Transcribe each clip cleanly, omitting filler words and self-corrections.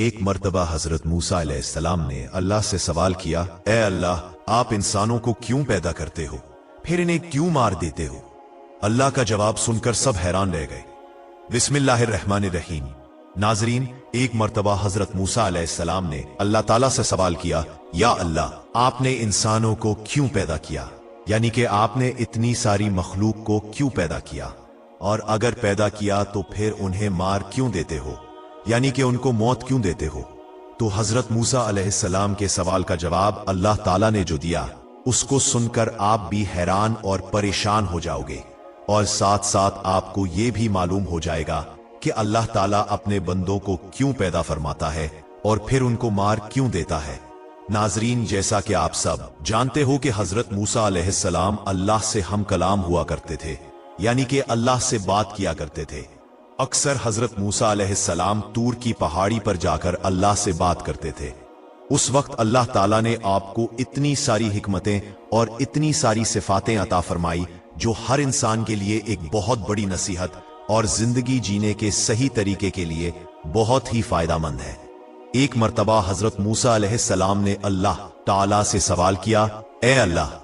ایک مرتبہ حضرت موسیٰ علیہ السلام نے اللہ سے سوال کیا، اے اللہ، آپ انسانوں کو کیوں پیدا کرتے ہو، پھر انہیں کیوں مار دیتے ہو؟ اللہ کا جواب سن کر سب حیران رہ گئے۔ بسم اللہ الرحمن الرحیم۔ ناظرین، ایک مرتبہ حضرت موسیٰ علیہ السلام نے اللہ تعالیٰ سے سوال کیا، یا اللہ، آپ نے انسانوں کو کیوں پیدا کیا؟ یعنی کہ آپ نے اتنی ساری مخلوق کو کیوں پیدا کیا؟ اور اگر پیدا کیا تو پھر انہیں مار کیوں دیتے ہو؟ یعنی کہ ان کو موت کیوں دیتے ہو؟ تو حضرت موسیٰ علیہ السلام کے سوال کا جواب اللہ تعالیٰ نے جو دیا، اس کو سن کر آپ بھی حیران اور پریشان ہو جاؤ گے، اور ساتھ ساتھ آپ کو یہ بھی معلوم ہو جائے گا کہ اللہ تعالیٰ اپنے بندوں کو کیوں پیدا فرماتا ہے اور پھر ان کو مار کیوں دیتا ہے۔ ناظرین، جیسا کہ آپ سب جانتے ہو کہ حضرت موسیٰ علیہ السلام اللہ سے ہم کلام ہوا کرتے تھے، یعنی کہ اللہ سے بات کیا کرتے تھے۔ اکثر حضرت موسیٰ علیہ السلام طور کی پہاڑی پر جا کر اللہ سے بات کرتے تھے۔ اس وقت اللہ تعالیٰ نے آپ کو اتنی ساری حکمتیں اور اتنی ساری صفاتیں عطا فرمائی جو ہر انسان کے لیے ایک بہت بڑی نصیحت اور زندگی جینے کے صحیح طریقے کے لیے بہت ہی فائدہ مند ہے۔ ایک مرتبہ حضرت موسیٰ علیہ السلام نے اللہ تعالیٰ سے سوال کیا، اے اللہ،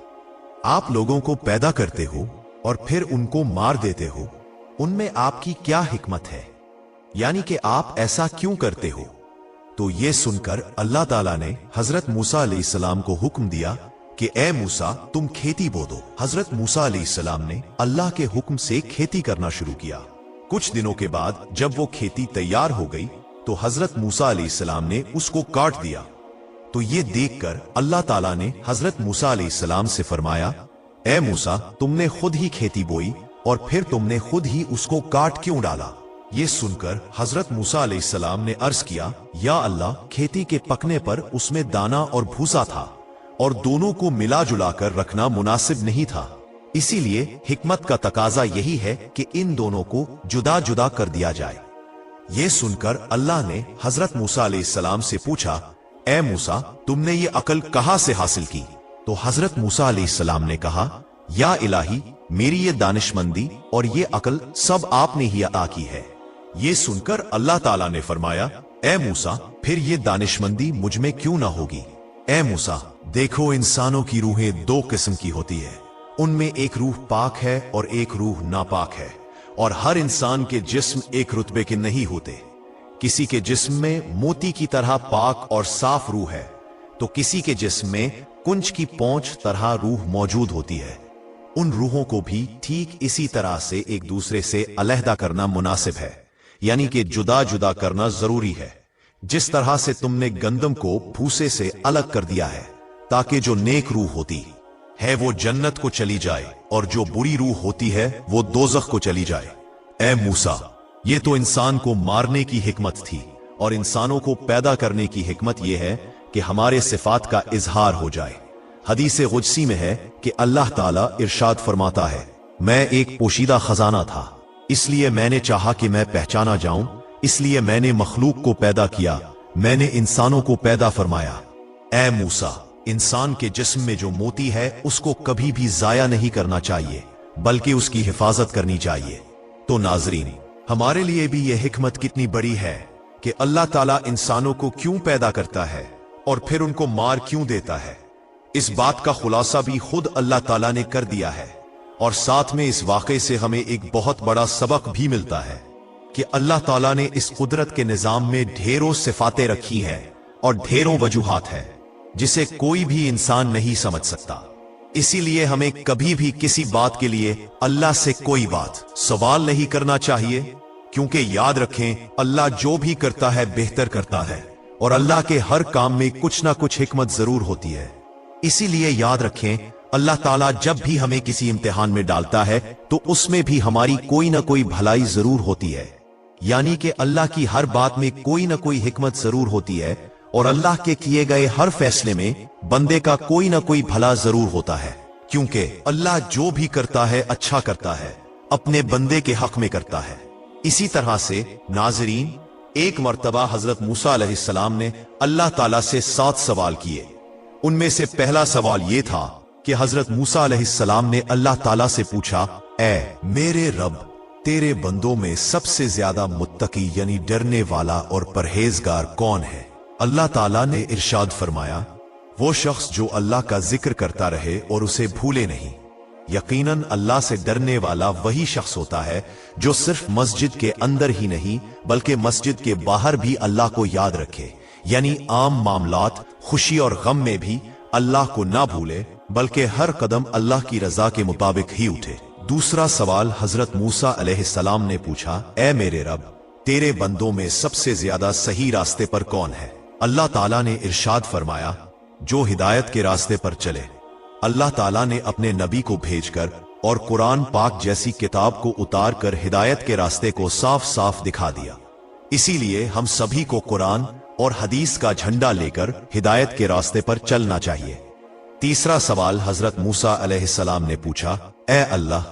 آپ لوگوں کو پیدا کرتے ہو اور پھر ان کو مار دیتے ہو، ان میں آپ کی کیا حکمت ہے؟ یعنی کہ آپ ایسا کیوں کرتے ہو؟ تو یہ سن کر اللہ تعالیٰ نے حضرت موسیٰ علیہ السلام کو حکم دیا کہ اے موسیٰ، تم کھیتی بو دو۔ حضرت موسیٰ علیہ السلام نے اللہ کے حکم سے کھیتی کرنا شروع کیا۔ کچھ دنوں کے بعد جب وہ کھیتی تیار ہو گئی تو حضرت موسیٰ علیہ السلام نے اس کو کاٹ دیا۔ تو یہ دیکھ کر اللہ تعالیٰ نے حضرت موسیٰ علیہ السلام سے فرمایا، اے موسیٰ، تم نے خود ہی کھیتی بوئی اور پھر تم نے خود ہی اس کو کاٹ کیوں ڈالا؟ یہ سن کر حضرت موسیٰ علیہ السلام نے عرض کیا، یا اللہ، کھیتی کے پکنے پر اس میں دانا اور بھوسا تھا اور دونوں کو ملا جلا کر رکھنا مناسب نہیں تھا، اسی لیے حکمت کا تقاضا یہی ہے کہ ان دونوں کو جدا جدا کر دیا جائے۔ یہ سن کر اللہ نے حضرت موسیٰ علیہ السلام سے پوچھا، اے موسیٰ، تم نے یہ عقل کہاں سے حاصل کی؟ تو حضرت موسیٰ علیہ السلام نے کہا، یا الہی، میری یہ دانشمندی اور یہ عقل سب آپ نے ہی عطا کی ہے۔ یہ سن کر اللہ تعالیٰ نے فرمایا، اے موسیٰ، پھر یہ دانشمندی مجھ میں کیوں نہ ہوگی؟ اے موسیٰ، دیکھو، انسانوں کی روحیں دو قسم کی ہوتی ہے، ان میں ایک روح پاک ہے اور ایک روح ناپاک ہے، اور ہر انسان کے جسم ایک رتبے کے نہیں ہوتے۔ کسی کے جسم میں موتی کی طرح پاک اور صاف روح ہے تو کسی کے جسم میں کنچ کی پونچھ طرح روح موجود ہوتی ہے۔ ان روحوں کو بھی ٹھیک اسی طرح سے ایک دوسرے سے علیحدہ کرنا مناسب ہے، یعنی کہ جدا جدا کرنا ضروری ہے۔ جس طرح سے تم نے گندم کو بھوسے سے الگ کر دیا ہے تاکہ جو نیک روح ہوتی ہے وہ جنت کو چلی جائے اور جو بری روح ہوتی ہے وہ دوزخ کو چلی جائے۔ اے موسیٰ، یہ تو انسان کو مارنے کی حکمت تھی، اور انسانوں کو پیدا کرنے کی حکمت یہ ہے کہ ہمارے صفات کا اظہار ہو جائے۔ حدیث قدسی میں ہے کہ اللہ تعالیٰ ارشاد فرماتا ہے، میں ایک پوشیدہ خزانہ تھا، اس لیے میں نے چاہا کہ میں پہچانا جاؤں، اس لیے میں نے مخلوق کو پیدا کیا، میں نے انسانوں کو پیدا فرمایا۔ اے موسیٰ، انسان کے جسم میں جو موتی ہے اس کو کبھی بھی ضائع نہیں کرنا چاہیے، بلکہ اس کی حفاظت کرنی چاہیے۔ تو ناظرین، ہمارے لیے بھی یہ حکمت کتنی بڑی ہے کہ اللہ تعالیٰ انسانوں کو کیوں پیدا کرتا ہے اور پھر ان کو مار کیوں دیتا ہے۔ اس بات کا خلاصہ بھی خود اللہ تعالیٰ نے کر دیا ہے، اور ساتھ میں اس واقعے سے ہمیں ایک بہت بڑا سبق بھی ملتا ہے کہ اللہ تعالیٰ نے اس قدرت کے نظام میں ڈھیروں صفاتیں رکھی ہیں اور ڈھیروں وجوہات ہیں جسے کوئی بھی انسان نہیں سمجھ سکتا۔ اسی لیے ہمیں کبھی بھی کسی بات کے لیے اللہ سے کوئی بات سوال نہیں کرنا چاہیے، کیونکہ یاد رکھیں، اللہ جو بھی کرتا ہے بہتر کرتا ہے، اور اللہ کے ہر کام میں کچھ نہ کچھ حکمت ضرور ہوتی ہے۔ اسی لیے یاد رکھیں، اللہ تعالیٰ جب بھی ہمیں کسی امتحان میں ڈالتا ہے تو اس میں بھی ہماری کوئی نہ کوئی بھلائی ضرور ہوتی ہے، یعنی کہ اللہ کی ہر بات میں کوئی نہ کوئی حکمت ضرور ہوتی ہے، اور اللہ کے کیے گئے ہر فیصلے میں بندے کا کوئی نہ کوئی بھلا ضرور ہوتا ہے، کیونکہ اللہ جو بھی کرتا ہے اچھا کرتا ہے، اپنے بندے کے حق میں کرتا ہے۔ اسی طرح سے ناظرین، ایک مرتبہ حضرت موسیٰ علیہ السلام نے اللہ تعالیٰ سے 7 سوال کیے۔ ان میں سے پہلا سوال یہ تھا کہ حضرت موسیٰ علیہ السلام نے اللہ تعالیٰ سے پوچھا، اے میرے رب، तेरे बंदों में सबसे ज्यादा मुत्तकी यानी डरने वाला और परहेजगार कौन है? अल्लाह ताला ने इरशाद फरमाया, वो शख्स जो अल्लाह का जिक्र करता रहे और उसे भूले नहीं। यकीनन अल्लाह से डरने वाला वही शख्स होता है जो सिर्फ मस्जिद के अंदर ही नहीं बल्कि मस्जिद के बाहर भी अल्लाह को याद रखे, यानी आम मामलात, खुशी और गम में भी अल्लाह को ना भूले बल्कि हर कदम अल्लाह की रजा के मुताबिक ही उठे। दूसरा सवाल हजरत मूसा अलैहिस्सलाम ने पूछा, ए मेरे रब, तेरे बंदों में सबसे ज्यादा सही रास्ते पर कौन है? अल्लाह ताला ने इरशाद फरमाया, जो हिदायत के रास्ते पर चले। अल्लाह ताला ने अपने नबी को भेजकर और कुरान पाक जैसी किताब को उतार कर हिदायत के रास्ते को साफ साफ दिखा दिया। इसीलिए हम सभी को कुरान और हदीस का झंडा लेकर हिदायत के रास्ते पर चलना चाहिए। तीसरा सवाल हजरत मूसा अलैहिस्सलाम ने पूछा, ए अल्लाह,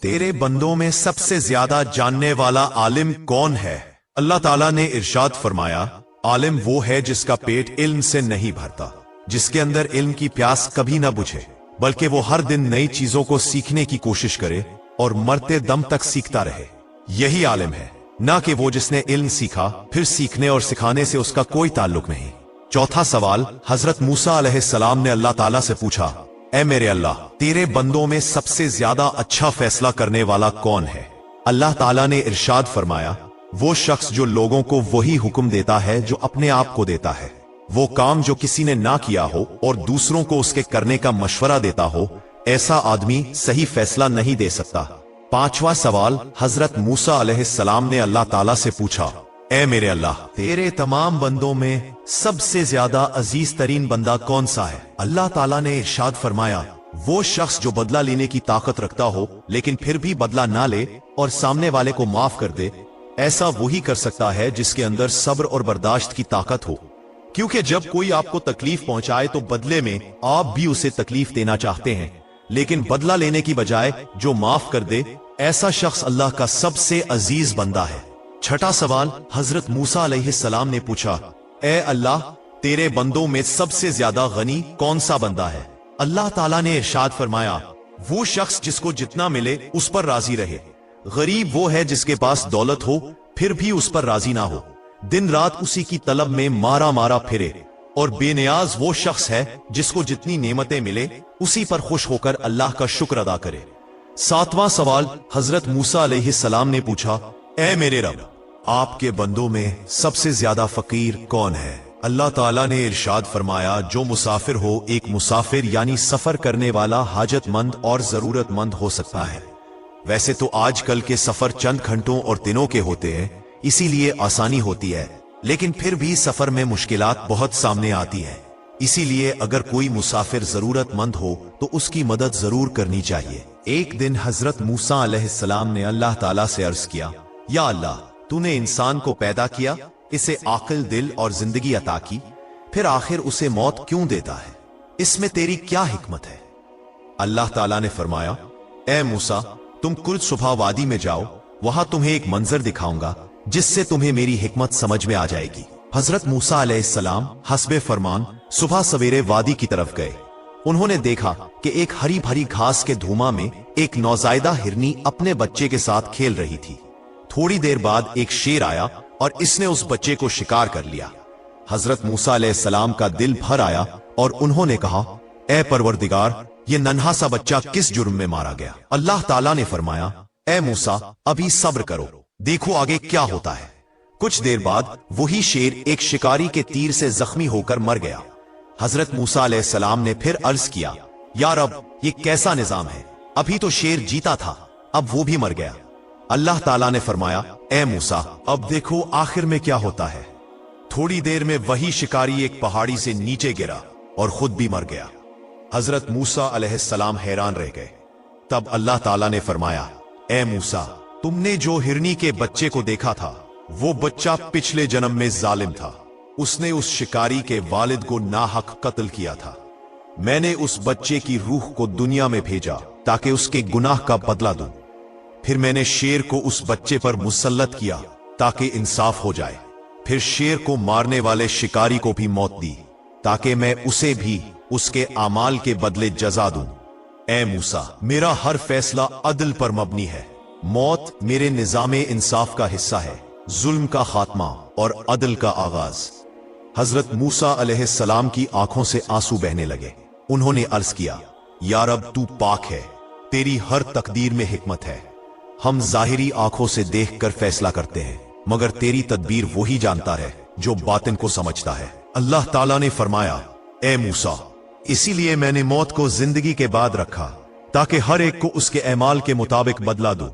तेरे बंदों में सबसे ज्यादा जानने वाला आलिम कौन है? अल्लाह ताला ने इरशाद फरमाया, आलिम वो है जिसका पेट इल्म से नहीं भरता, जिसके अंदर इल्म की प्यास कभी ना बुझे, बल्कि वो हर दिन नई चीजों को सीखने की कोशिश करे और मरते दम तक सीखता रहे। यही आलिम है, ना कि वो जिसने इल्म सीखा फिर सीखने और सिखाने से उसका कोई ताल्लुक नहीं। चौथा सवाल हजरत मूसा अलैहिस्सलाम ने अल्लाह ताला से पूछा, ए मेरे अल्लाह, तेरे बंदों में सबसे ज्यादा अच्छा फैसला करने वाला कौन है? अल्लाह ताला ने इरशाद फरमाया, वो शख्स जो लोगों को वही हुक्म देता है जो अपने आप को देता है, वो काम जो किसी ने ना किया हो और दूसरों को उसके करने का मशवरा देता हो, ऐसा आदमी सही फैसला नहीं दे सकता। पांचवा सवाल हजरत मूसा अलैहिस्सलाम ने अल्लाह ताला से पूछा, ए मेरे अल्लाह, तेरे तमाम बंदों में सबसे ज्यादा अजीज तरीन बंदा कौन सा है? अल्लाह ताला ने इरशाद फरमाया, वो शख्स जो बदला लेने की ताकत रखता हो लेकिन फिर भी बदला ना ले और सामने वाले को माफ कर दे, ऐसा वही कर सकता है जिसके अंदर सब्र और बर्दाश्त की ताकत हो। क्योंकि जब कोई आपको तकलीफ पहुंचाए तो बदले में आप भी उसे तकलीफ देना चाहते हैं, लेकिन बदला लेने की बजाय जो माफ कर दे, ऐसा शख्स अल्लाह का सबसे अजीज बंदा है। छठा सवाल हजरत मूसा अलैहिस्सलाम ने पूछा, ए अल्लाह, तेरे बंदों में सबसे ज्यादा गनी कौन सा बंदा है? अल्लाह ताला ने इरशाद फरमाया, वो शख्स जिसको जितना मिले उस पर राजी रहे। गरीब वो है जिसके पास दौलत हो फिर भी उस पर राजी ना हो, दिन रात उसी की तलब में मारा मारा फिरे। और बेनियाज वो शख्स है जिसको जितनी नेमतें मिले उसी पर खुश होकर अल्लाह का शुक्र अदा करे। सातवां सवाल हजरत मूसा अलैहिस्सलाम ने पूछा, ए मेरे रब, आपके बंदों में सबसे ज्यादा फकीर कौन है? अल्लाह ताला ने इरशाद फरमाया, जो मुसाफिर हो, एक मुसाफिर यानी सफर करने वाला हाजतमंद और जरूरतमंद हो सकता है। वैसे तो आजकल के सफर चंद घंटों और दिनों के होते हैं, इसीलिए आसानी होती है, लेकिन फिर भी सफर में मुश्किलात बहुत सामने आती है। इसीलिए अगर कोई मुसाफिर जरूरतमंद हो तो उसकी मदद जरूर करनी चाहिए। एक दिन हजरत मूसा अलैहिस्सलाम ने अल्लाह ताला से अर्ज किया, या अल्लाह, तूने इंसान को पैदा किया, इसे आकिल, दिल और जिंदगी अता की, फिर आखिर उसे मौत क्यों देता है? इसमें तेरी क्या हिकमत है? अल्लाह ताला ने फरमाया, ए मूसा, तुम कुल सुबह वादी में जाओ, वहां तुम्हें एक मंजर दिखाऊंगा जिससे तुम्हें मेरी हिकमत समझ में आ जाएगी। हजरत मूसा अलैहिस्सलाम हस्बे फरमान सुबह सवेरे वादी की तरफ गए। उन्होंने देखा कि एक हरी भरी घास के धूमा में एक नौजायदा हिरनी अपने बच्चे के साथ खेल रही थी। थोड़ी देर बाद एक शेर आया और इसने उस बच्चे को शिकार कर लिया। हजरत मूसा अलैहिस्सलाम का दिल भर आया और उन्होंने कहा, ए परवरदिगार, ये नन्हा सा बच्चा किस जुर्म में मारा गया? अल्लाह ताला ने फरमाया, ए मूसा, अभी सब्र करो, देखो आगे क्या होता है। कुछ देर बाद वही शेर एक शिकारी के तीर से जख्मी होकर मर गया। हजरत मूसा अलैहिस्सलाम ने फिर अर्ज किया, या रब, ये कैसा निजाम है? अभी तो शेर जीता था, अब वो भी मर गया। अल्लाह ताला ने फरमाया, ए मूसा, अब देखो आखिर में क्या होता है। थोड़ी देर में वही शिकारी एक पहाड़ी से नीचे गिरा और खुद भी मर गया। हजरत मूसा अलैहिस्सलाम हैरान रह गए। तब अल्लाह ताला ने फरमाया, ए मूसा, तुमने जो हिरनी के बच्चे को देखा था, वो बच्चा पिछले जन्म में जालिम था। उसने उस शिकारी के वालिद को नाहक कत्ल किया था। मैंने उस बच्चे की रूह को दुनिया में भेजा ताकि उसके गुनाह का बदला दूं। फिर मैंने शेर को उस बच्चे पर मुसल्लत किया ताकि इंसाफ हो जाए। फिर शेर को मारने वाले शिकारी को भी मौत दी ताकि मैं उसे भी उसके आमाल के बदले जजा दूं। ए मूसा, मेरा हर फैसला अदल पर मबनी है। मौत मेरे निजामे इंसाफ का हिस्सा है, जुल्म का खात्मा और अदल का आगाज। हजरत मूसा अलैहिस्सलाम की आंखों से आंसू बहने लगे। उन्होंने अर्ज किया, या रब तू पाक है, तेरी हर तकदीर में हिकमत है। हम जाहिरी आंखों से देखकर फैसला करते हैं, मगर तेरी तदबीर वही जानता है जो बातिन को समझता है। अल्लाह ताला ने फरमाया, ए मूसा, इसीलिए मैंने मौत को जिंदगी के बाद रखा ताकि हर एक को उसके एमाल के मुताबिक बदला दूं।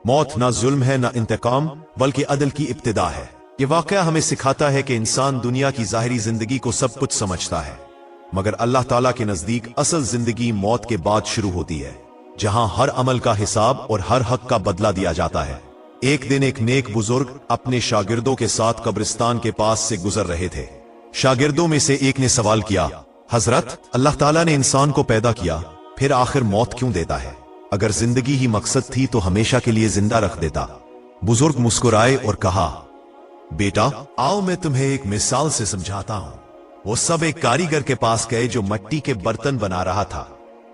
मौत ना जुल्म है ना इंतकाम, बल्कि अदल की इब्तिदा है। ये वाकया हमें सिखाता है कि इंसान दुनिया की जाहिरी जिंदगी को सब कुछ समझता है, मगर अल्लाह ताला के नजदीक असल जिंदगी मौत के बाद शुरू होती है, जहां हर अमल का हिसाब और हर हक का बदला दिया जाता है। एक दिन एक नेक बुजुर्ग अपने शागिर्दों के साथ कब्रिस्तान के पास से गुजर रहे थे। शागिर्दों में से एक ने सवाल किया, हजरत, अल्लाह ताला ने इंसान को पैदा किया, फिर आखिर मौत क्यों देता है? अगर जिंदगी ही मकसद थी तो हमेशा के लिए जिंदा रख देता। बुजुर्ग मुस्कुराए और कहा, बेटा, आओ मैं तुम्हें एक मिसाल से समझाता हूं। वो सब एक कारीगर के पास गए जो मिट्टी के बर्तन बना रहा था।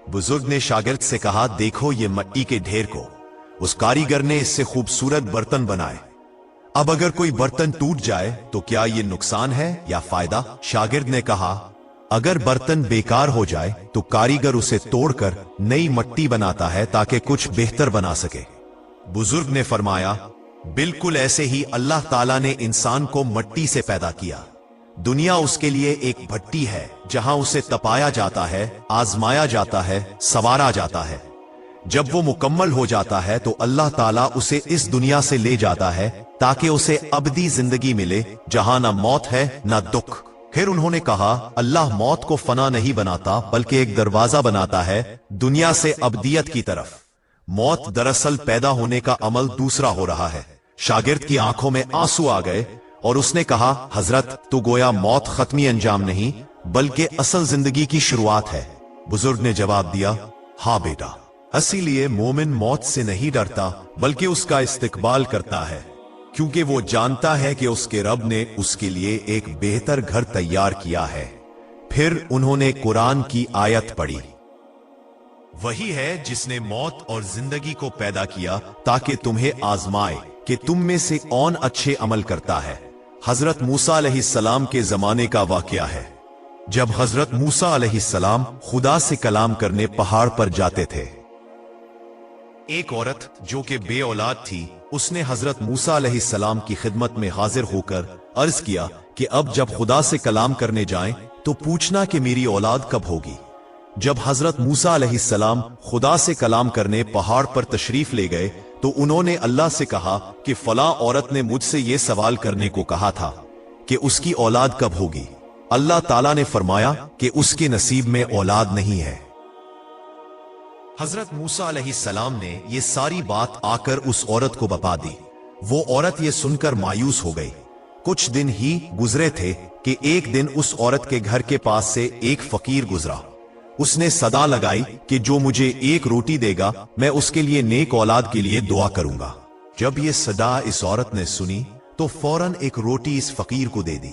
बुजुर्ग ने शागिर्द से कहा, देखो ये मिट्टी के ढेर को। उस कारीगर ने इससे खूबसूरत बर्तन बनाए। अब अगर कोई बर्तन टूट जाए तो क्या ये नुकसान है या फायदा? शागिर्द ने कहा, अगर बर्तन बेकार हो जाए तो कारीगर उसे तोड़कर नई मिट्टी बनाता है ताकि कुछ बेहतर बना सके। बुजुर्ग ने फरमाया, बिल्कुल ऐसे ही अल्लाह ताला ने इंसान को मिट्टी से पैदा किया। दुनिया उसके लिए एक भट्टी है जहां उसे तपाया जाता है, आजमाया जाता है, संवारा जाता है। जब वो मुकम्मल हो जाता है तो अल्लाह ताला उसे इस दुनिया से ले जाता है ताकि उसे अबदी जिंदगी मिले, जहां ना मौत है ना दुख। फिर उन्होंने कहा, अल्लाह मौत को फना नहीं बनाता बल्कि एक दरवाजा बनाता है दुनिया से अबदियत की तरफ। मौत दरअसल पैदा होने का अमल दूसरा हो रहा है। शागिर्द की आंखों में आंसू आ गए और उसने कहा, हजरत, तो गोया मौत खत्मी अंजाम नहीं बल्कि असल जिंदगी की शुरुआत है। बुजुर्ग ने जवाब दिया, हाँ बेटा, इसीलिए मोमिन मौत से नहीं डरता बल्कि उसका इस्तकबाल करता है, क्योंकि वो जानता है कि उसके रब ने उसके लिए एक बेहतर घर तैयार किया है। फिर उन्होंने कुरान की आयत पढ़ी, वही है जिसने मौत और जिंदगी को पैदा किया ताकि तुम्हें आजमाए कि तुम में से कौन अच्छे अमल करता है। हजरत मूसा अलैहिस्सलाम के जमाने का वाकया है, जब हजरत मूसा अलैहिस्सलाम खुदा से कलाम करने पहाड़ पर जाते थे। एक औरत जो कि बे औलाद थी, उसने हजरत मूसा अलैहिस्सलाम की खिदमत में हाजिर होकर अर्ज किया कि अब जब खुदा से कलाम करने जाएं तो पूछना कि मेरी औलाद कब होगी। जब हजरत मूसा अलैहिस्सलाम खुदा से कलाम करने पहाड़ पर तशरीफ ले गए तो उन्होंने अल्लाह से कहा कि फला औरत ने मुझसे यह सवाल करने को कहा था कि उसकी औलाद कब होगी। अल्लाह ताला ने फरमाया कि उसके नसीब में औलाद नहीं है। हजरत मूसा अलैहिस्सलाम ने यह सारी बात आकर उस औरत को बता दी। वो औरत यह सुनकर मायूस हो गई। कुछ दिन ही गुजरे थे कि एक दिन उस औरत के घर के पास से एक फकीर गुजरा। उसने सदा लगाई कि जो मुझे एक रोटी देगा मैं उसके लिए नेक औलाद के लिए दुआ करूंगा। जब यह सदा इस औरत ने सुनी तो फौरन एक रोटी इस फकीर को दे दी।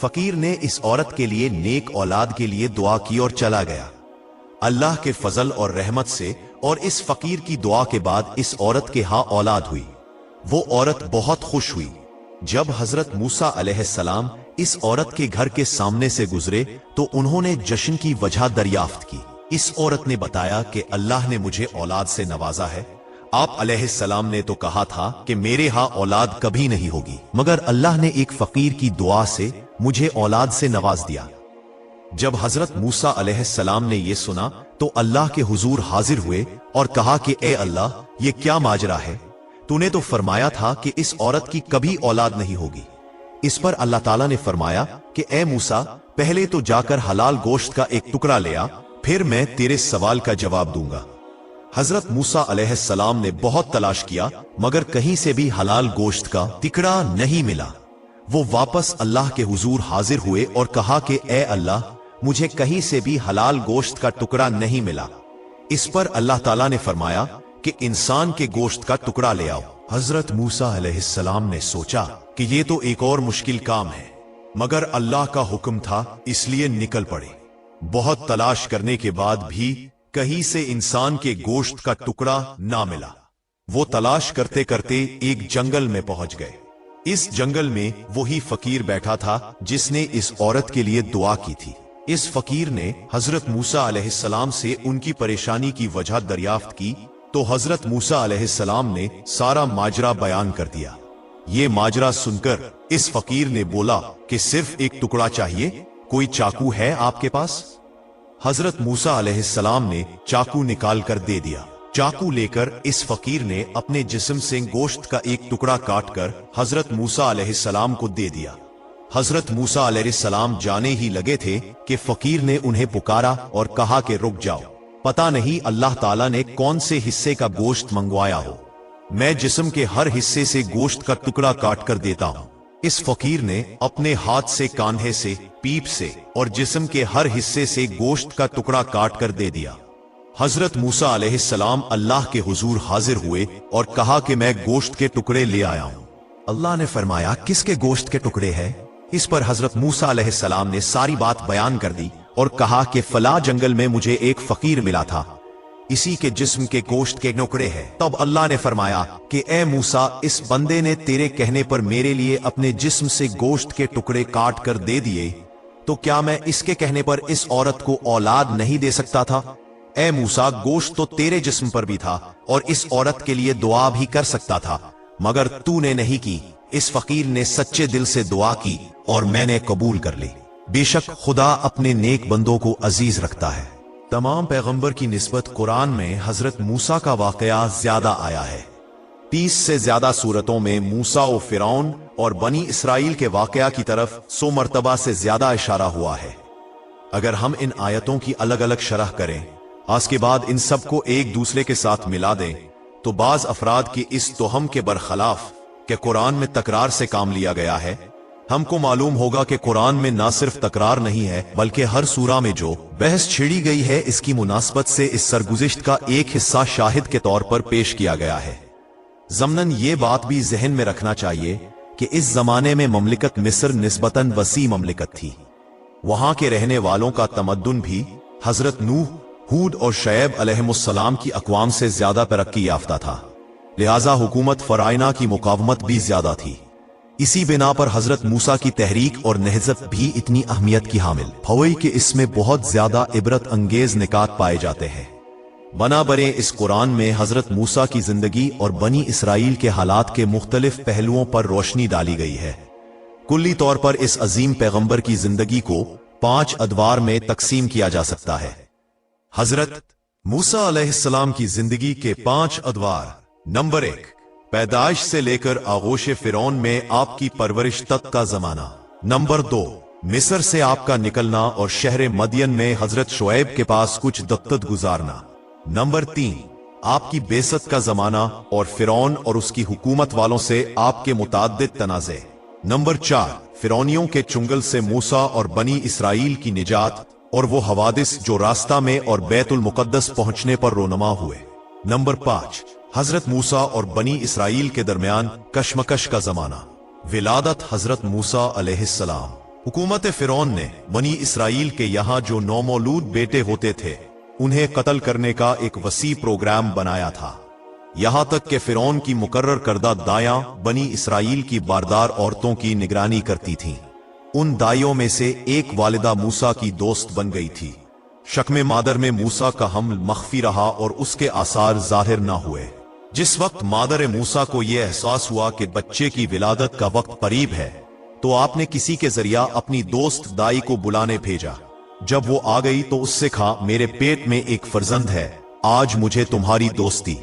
फकीर ने इस औरत के लिए नेक औलाद के लिए दुआ की और चला गया। अल्लाह के फजल और रहमत से और इस फकीर की दुआ के बाद इस औरत के यहाँ औलाद हुई। वो औरत बहुत खुश हुई। जब हजरत मूसा अलैहिस्सलाम इस औरत के घर के सामने से गुजरे तो उन्होंने जश्न की वजह दरियाफ्त की। इस औरत ने बताया कि अल्लाह ने मुझे औलाद से नवाजा है। आप अलैहिस्सलाम ने तो कहा था कि मेरे यहाँ औलाद कभी नहीं होगी, मगर अल्लाह ने एक फकीर की दुआ से मुझे औलाद से नवाज दिया। जब हजरत मूसा अलैहिस्सलाम ने यह सुना तो अल्लाह के हुजूर हाजिर हुए और कहा कि ए अल्लाह, ये क्या माजरा है? तूने तो फरमाया था कि इस औरत की कभी औलाद नहीं होगी। इस पर अल्लाह ताला ने फरमाया कि ए मूसा, पहले तो जाकर हलाल गोश्त का एक टुकड़ा ले आ, फिर मैं तेरे सवाल का जवाब दूंगा। हजरत मूसा अलैहिस्सलाम ने बहुत तलाश किया मगर कहीं से भी हलाल गोश्त का टुकड़ा नहीं मिला। वो वापस अल्लाह के हुजूर हाजिर हुए और कहा कि ए अल्लाह, मुझे कहीं से भी हलाल गोश्त का टुकड़ा नहीं मिला। इस पर अल्लाह ताला ने फरमाया कि इंसान के गोश्त का टुकड़ा ले आओ। हजरत मूसा अलैहिस्सलाम ने सोचा कि ये तो एक और मुश्किल काम है, मगर अल्लाह का हुक्म था इसलिए निकल पड़े। बहुत तलाश करने के बाद भी कहीं से इंसान के गोश्त का टुकड़ा ना मिला। वो तलाश करते करते एक जंगल में पहुंच गए। इस जंगल में वही फकीर बैठा था जिसने इस औरत के लिए दुआ की थी। इस फकीर ने हजरत मूसा अलैहिस्सलाम से उनकी परेशानी की वजह दरियाफ्त की तो हजरत मूसा अलैहिस्सलाम ने सारा माजरा बयान कर दिया। ये माजरा सुनकर इस फकीर ने बोला कि सिर्फ एक टुकड़ा चाहिए, कोई चाकू है आपके पास? हजरत मूसा अलैहिस्सलाम ने चाकू निकाल कर दे दिया। चाकू लेकर इस फकीर ने अपने जिस्म से गोश्त का एक टुकड़ा काटकर हजरत मूसा अलैहिस्सलाम को दे दिया। हजरत मूसा अलैहिस्सलाम जाने ही लगे थे कि फकीर ने उन्हें पुकारा और कहा कि रुक जाओ, पता नहीं अल्लाह ताला ने कौन से हिस्से का गोश्त मंगवाया हो, मैं जिस्म के हर हिस्से से गोश्त का टुकड़ा काट कर देता हूं। इस फकीर ने अपने हाथ से, कान्हे से, पीप से और जिस्म के हर हिस्से से गोश्त का टुकड़ा काट कर दे दिया। हजरत मूसा अलैहिस्सलाम अल्लाह के हुजूर हाजिर हुए और कहा कि मैं गोश्त के टुकड़े ले आया हूं। अल्लाह ने फरमाया, किसके गोश्त के टुकड़े हैं? इस पर हजरत मूसा अलैहिस्सलाम ने सारी बात बयान कर दी और कहा कि फला जंगल में मुझे एक फकीर मिला था, इसी के जिस्म के गोश्त के टुकड़े हैं। तब अल्लाह ने फरमाया कि ए मूसा, इस बंदे ने तेरे कहने पर मेरे लिए अपने जिस्म से गोश्त के टुकड़े काट कर दे दिए, तो क्या मैं इसके कहने पर इस औरत को औलाद नहीं दे सकता था? ए मूसा, गोश्त तो तेरे जिस्म पर भी था और इस औरत के लिए दुआ भी कर सकता था, मगर तूने नहीं की। इस फकीर ने सच्चे दिल से दुआ की और मैंने कबूल कर ली। बेशक खुदा अपने नेक बंदों को अजीज रखता है। तमाम पैगंबर की निस्बत कुरान में हजरत मूसा का वाकया ज्यादा आया है। 30 से ज्यादा सूरतों में मूसा और फिरौन और बनी इसराइल के वाकया की तरफ 100 मर्तबा से ज्यादा इशारा हुआ है। अगर हम इन आयतों की अलग अलग शरह करें, आज के बाद इन सब को एक दूसरे के साथ मिला दें, तो बाज अफराद की इस तोहम के बरखलाफ कि कुरान में तकरार से काम लिया गया है, हमको मालूम होगा कि कुरान में ना सिर्फ तकरार नहीं है बल्कि हर सूरा में जो बहस छिड़ी गई है इसकी मुनासबत से इस सरगुज़िश्त का एक हिस्सा शाहिद के तौर पर पेश किया गया है। ज़मनन ये बात भी जहन में रखना चाहिए कि इस जमाने में ममलिकत मिस्र निस्बतन वसी ममलिकत थी। वहां के रहने वालों का तमद्दुन भी हजरत नूह, हूद और शुएब अलैहिमुस्सलाम की अक़वाम से ज्यादा तरक्की याफ्ता था, लिहाजा हुकूमत फराइना की मुकावमत भी ज्यादा थी। इसी बिना पर हजरत मूसा की तहरीक और नहजत भी इतनी अहमियत की हामिल हुई कि इसमें बहुत ज्यादा इबरत अंगेज निकात पाए जाते हैं। बना बरे इस कुरान में हजरत मूसा की जिंदगी और बनी इसराइल के हालात के मुख्तलिफ पहलुओं पर रोशनी डाली गई है। कुल्ली तौर पर इस अजीम पैगंबर की जिंदगी को 5 अदवार में तकसीम किया जा सकता है। हजरत मूसा अलैहिस्सलाम की जिंदगी के 5 अदवार। नंबर 1, पैदाइश से लेकर आगोश फिरौन में आपकी परवरिश तक का जमाना। नंबर 2, मिस्र से आपका निकलना और शहर मदियन में हजरत शुएब के पास कुछ दक्कत गुजारना। नंबर 3, आपकी बेसत का जमाना और फिरौन और उसकी हुकूमत वालों से आपके मुताद्दिद तनाज़े। नंबर 4, फिरौनियों के चुंगल से मूसा और बनी इसराइल की निजात और वो हवादिस जो रास्ता में और बैतुल मुकद्दस पहुंचने पर रोनमा हुए। नंबर 5, हजरत मूसा और बनी इसराइल के दरमियान कशमकश का जमाना। विलादत हजरत मूसा अलैहिस्सलाम। हुकूमत फिरौन ने बनी इसराइल के यहाँ जो नौमौलूद बेटे होते थे उन्हें कत्ल करने का एक वसी प्रोग्राम बनाया था। यहाँ तक कि फिरौन की मुकर्रर करदा दायां बनी इसराइल की बारदार औरतों की निगरानी करती थीं। उन दाइयों में से एक वालिदा मूसा की दोस्त बन गई थी। शक्म मादर में मूसा का हमल मख्फी रहा और उसके आसार जाहिर न हुए। जिस वक्त मादर मूसा को यह एहसास हुआ कि बच्चे की विलादत का वक्त करीब है, तो आपने किसी के जरिया अपनी दोस्त दाई को बुलाने भेजा। जब वो आ गई तो उससे कहा, मेरे पेट में एक फर्जंद है, आज मुझे तुम्हारी दोस्ती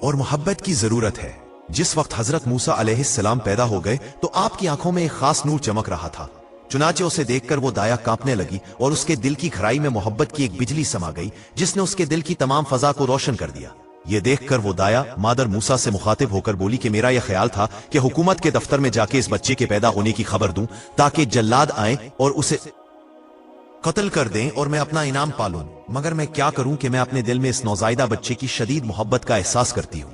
और मोहब्बत की जरूरत है। जिस वक्त हजरत मूसा अलैहिस्सलाम पैदा हो गए तो आपकी आंखों में एक खास नूर चमक रहा था। चुनाचे उसे देखकर वो दाया कांपने लगी और उसके दिल की खराई में मोहब्बत की एक बिजली समा गई जिसने उसके दिल की तमाम फजा को रोशन कर दिया। ये देखकर वो दाया मादर मूसा से मुखातिब होकर बोली कि मेरा यह ख्याल था कि हुकूमत के दफ्तर में जाके इस बच्चे के पैदा होने की खबर दूं ताकि जल्लाद आए और उसे कत्ल कर दें और मैं अपना इनाम पालूं, मगर मैं क्या करूं कि मैं अपने दिल में इस नौजायदा बच्चे की शदीद मोहब्बत का एहसास करती हूं।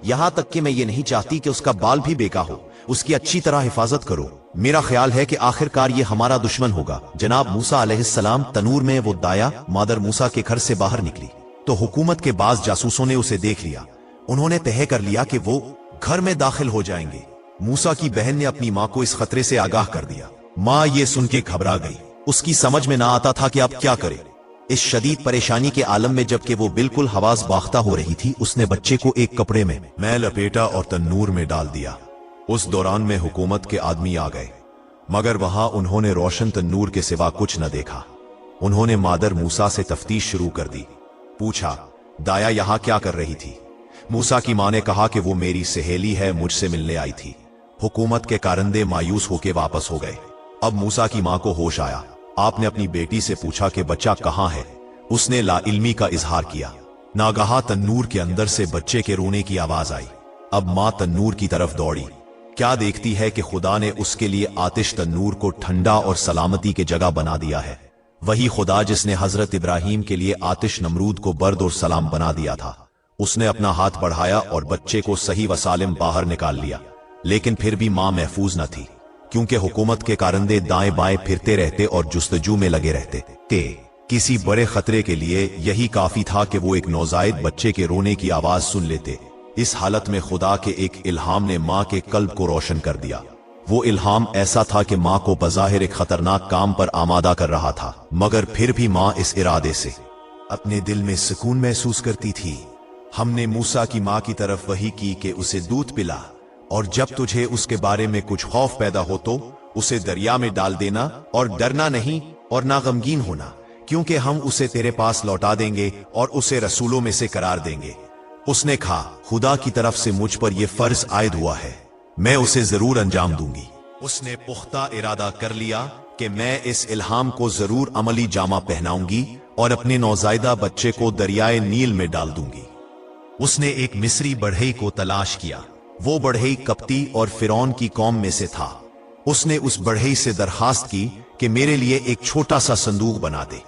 यहां तक कि मैं ये नहीं चाहती कि उसका बाल भी बेका हो। उसकी अच्छी तरह हिफाजत करो। मेरा ख्याल है कि आखिरकार ये हमारा दुश्मन होगा। जनाब मूसा अलैहिस्सलाम तनूर में वो दाया मादर मूसा के घर से बाहर निकली तो हुकूमत के बाज जासूसों ने उसे देख लिया। उन्होंने तय कर लिया कि वो घर में दाखिल हो जाएंगे। मूसा की बहन ने अपनी माँ को इस खतरे से आगाह कर दिया। माँ ये सुन के घबरा गई। उसकी समझ में ना आता था कि अब क्या करे। इस शदीद परेशानी के आलम में जबकि वो बिल्कुल हवास बाख्ता हो रही थी, उसने बच्चे को एक कपड़े में लपेटा और तन्नूर में डाल दिया। उस दौरान में हुकूमत के आदमी आ गए, मगर वहां उन्होंने रोशन तन्नूर के सिवा कुछ न देखा। उन्होंने मादर मूसा से तफ्तीश शुरू कर दी। पूछा, दाया यहां क्या कर रही थी? मूसा की मां ने कहा कि वो मेरी सहेली है, मुझसे मिलने आई थी। हुकूमत के कारंदे मायूस होकर वापस हो गए। अब मूसा की मां को होश आया। आपने अपनी बेटी से पूछा कि बच्चा कहां है। उसने लाइल्मी का इजहार किया। नागहा तन्नूर के अंदर से बच्चे के रोने की आवाज आई। अब मां तन्नूर की तरफ दौड़ी। क्या देखती है कि खुदा ने उसके लिए आतिश तन्नूर को ठंडा और सलामती के जगह बना दिया है। वही खुदा जिसने हजरत इब्राहिम के लिए आतिश नमरूद को बर्द और सलाम बना दिया था। उसने अपना हाथ बढ़ाया और बच्चे को सही व सालिम बाहर निकाल लिया। लेकिन फिर भी मां महफूज न थी, क्योंकि हुकूमत के कारंदे दाएं बाएं फिरते रहते और जुस्तजू में लगे रहते थे। किसी बड़े खतरे के लिए यही काफी था कि वो एक नौजायद बच्चे के रोने की आवाज सुन लेते। इस हालत में खुदा के एक इल्हाम ने मां के कल्ब को रोशन कर दिया। वो इल्हाम ऐसा था कि मां को बज़ाहिर एक खतरनाक काम पर आमादा कर रहा था, मगर फिर भी मां इस इरादे से अपने दिल में सुकून महसूस करती थी। हमने मूसा की मां की तरफ वही की कि उसे दूध पिला, और जब तुझे उसके बारे में कुछ खौफ पैदा हो तो उसे दरिया में डाल देना, और डरना नहीं और ना गमगीन होना, क्योंकि हम उसे तेरे पास लौटा देंगे और उसे रसूलों में से करार देंगे। उसने कहा, खुदा की तरफ से मुझ पर यह फर्ज आयद हुआ है, मैं उसे जरूर अंजाम दूंगी। उसने पुख्ता इरादा कर लिया कि मैं इस इल्हाम को जरूर अमली जामा पहनाऊंगी और अपने नौजायदा बच्चे को दरियाए नील में डाल दूंगी। उसने एक मिस्री बढ़ई को तलाश किया। वो बढ़ई कप्ती और फिरौन की कौम में से था। उसने उस बढ़ई से दरखास्त की कि मेरे लिए एक छोटा सा संदूक बना दे।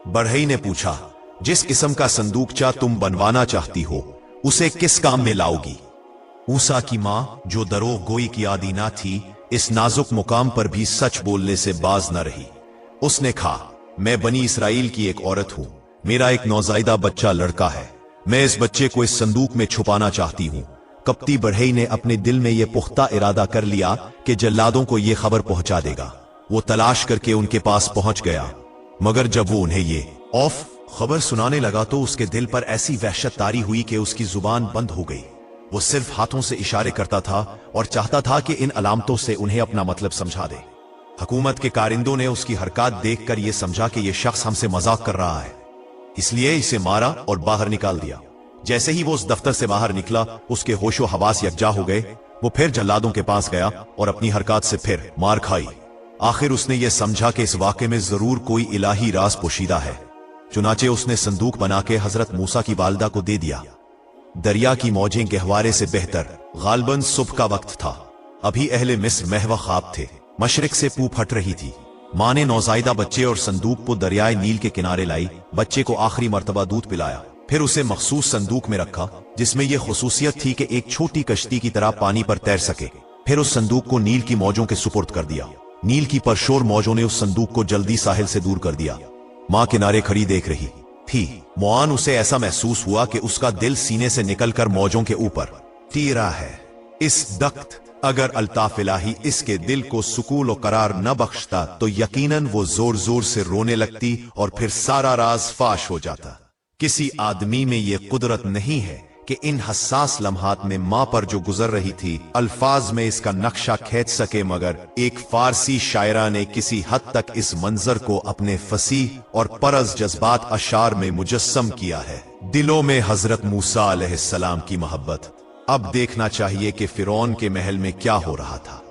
बढ़ई ने पूछा, जिस किस्म का संदूकचा तुम बनवाना चाहती हो, उसे किस काम में लाओगी? मूसा की मां, जो दरोग गोई की आदी ना थी, इस नाजुक मुकाम पर भी सच बोलने से बाज न रही। उसने कहा, मैं बनी इसराइल की एक औरत हूं, मेरा एक नौजायदा बच्चा लड़का है, मैं इस बच्चे को इस संदूक में छुपाना चाहती हूं। कप्ती बढ़ई ने अपने दिल में यह पुख्ता इरादा कर लिया कि जल्लादों को यह खबर पहुंचा देगा। वो तलाश करके उनके पास पहुंच गया, मगर जब वो उन्हें ये खबर सुनाने लगा तो उसके दिल पर ऐसी वहशत तारी हुई कि उसकी जुबान बंद हो गई। वो सिर्फ हाथों से इशारे करता था और चाहता था कि इन अलामतों से उन्हें अपना मतलब समझा दे। हुकूमत के कारिंदों ने उसकी हरकत देखकर यह समझा कि यह शख्स हमसे मजाक कर रहा है, इसलिए इसे मारा और बाहर निकाल दिया। जैसे ही वो उस दफ्तर से बाहर निकला, उसके होशो हवास यकजा हो गए। वो फिर जल्लादों के पास गया और अपनी हरकत से फिर मार खाई। आखिर उसने ये समझा कि इस वाक़े में जरूर कोई इलाही राज पोशीदा है। चुनाचे उसने संदूक बना के हजरत मूसा की वालदा को दे दिया। दरिया की मौजें गहवारे से बेहतर, गालबन सुबह का वक्त था। अभी अहले मिस्र महवा ख्वाब थे। मशरिक से पूप हट रही थी। मां ने नौजायदा बच्चे और संदूक को दरियाए नील के किनारे लाई। बच्चे को आखिरी मर्तबा दूध पिलाया, फिर उसे मखसूस संदूक में रखा जिसमें यह खुसूसियत थी कि एक छोटी कश्ती की तरह पानी पर तैर सके। फिर उस संदूक को नील की मौजों के सुपुर्द कर दिया। नील की परशोर मौजों ने उस संदूक को जल्दी साहिल से दूर कर दिया। मां किनारे खड़ी देख रही थी। मुआन उसे ऐसा महसूस हुआ कि उसका दिल सीने से निकलकर मौजों के ऊपर तीरा है। इस वक्त अगर अल्ताफ इलाही इसके दिल को सुकून और करार न बख्शता तो यकीनन वो जोर जोर से रोने लगती और फिर सारा राज फाश हो जाता। किसी आदमी में ये कुदरत नहीं है कि इन हसास लम्हात में मां पर जो गुजर रही थी अल्फाज में इसका नक्शा खींच सके, मगर एक फारसी शायरा ने किसी हद तक इस मंजर को अपने फसीह और परज जज्बात अशार में मुजस्सम किया है। दिलों में हजरत मूसा अलैहिस्सलाम की मोहब्बत। अब देखना चाहिए कि फिरौन के महल में क्या हो रहा था।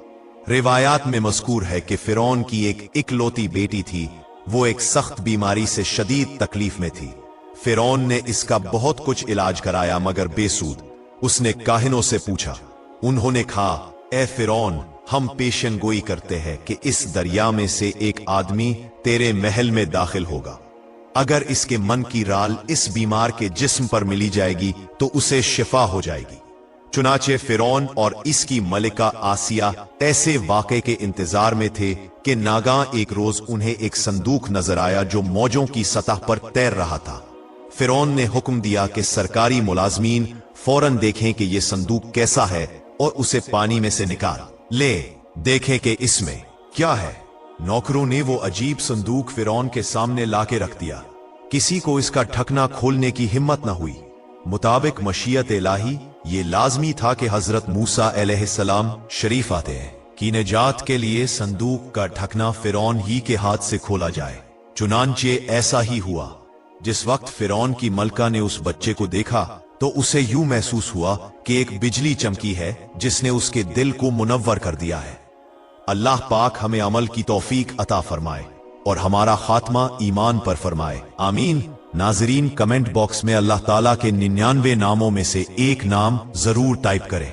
रिवायात में मज़कूर है कि फिरौन की एक इकलौती बेटी थी। वो एक सख्त बीमारी से शदीद तकलीफ में थी। फिरौन ने इसका बहुत कुछ इलाज कराया मगर बेसूद। उसने काहिनों से पूछा। उन्होंने कहा, ए फिरौन, हम पेशन गोई करते हैं कि इस दरिया में से एक आदमी तेरे महल में दाखिल होगा। अगर इसके मन की राल इस बीमार के जिस्म पर मिली जाएगी तो उसे शिफा हो जाएगी। चुनाचे फिरौन और इसकी मलिका आसिया ऐसे वाक़े के इंतजार में थे कि नागा एक रोज उन्हें एक संदूक नजर आया जो मौजों की सतह पर तैर रहा था। फिरौन ने हुक्म दिया कि सरकारी मुलाजमीन फौरन देखें कि ये संदूक कैसा है और उसे पानी में से निकाल ले देखें कि इसमें क्या है। नौकरों ने वो अजीब संदूक फिरौन के सामने लाके रख दिया। किसी को इसका ढकना खोलने की हिम्मत न हुई। मुताबिक मशीयत इलाही ये लाजमी था कि हजरत मूसा अलैहिस्सलाम शरीफ आते हैं कि निजात के लिए संदूक का ढकना फिरौन ही के हाथ से खोला जाए। चुनांचे ऐसा ही हुआ। जिस वक्त फिरौन की मलका ने उस बच्चे को देखा तो उसे यूं महसूस हुआ कि एक बिजली चमकी है जिसने उसके दिल को मुनव्वर कर दिया है। अल्लाह पाक हमें अमल की तौफीक अता फरमाए और हमारा खात्मा ईमान पर फरमाए, आमीन। नाजरीन, कमेंट बॉक्स में अल्लाह ताला के 99 नामों में से एक नाम जरूर टाइप करें।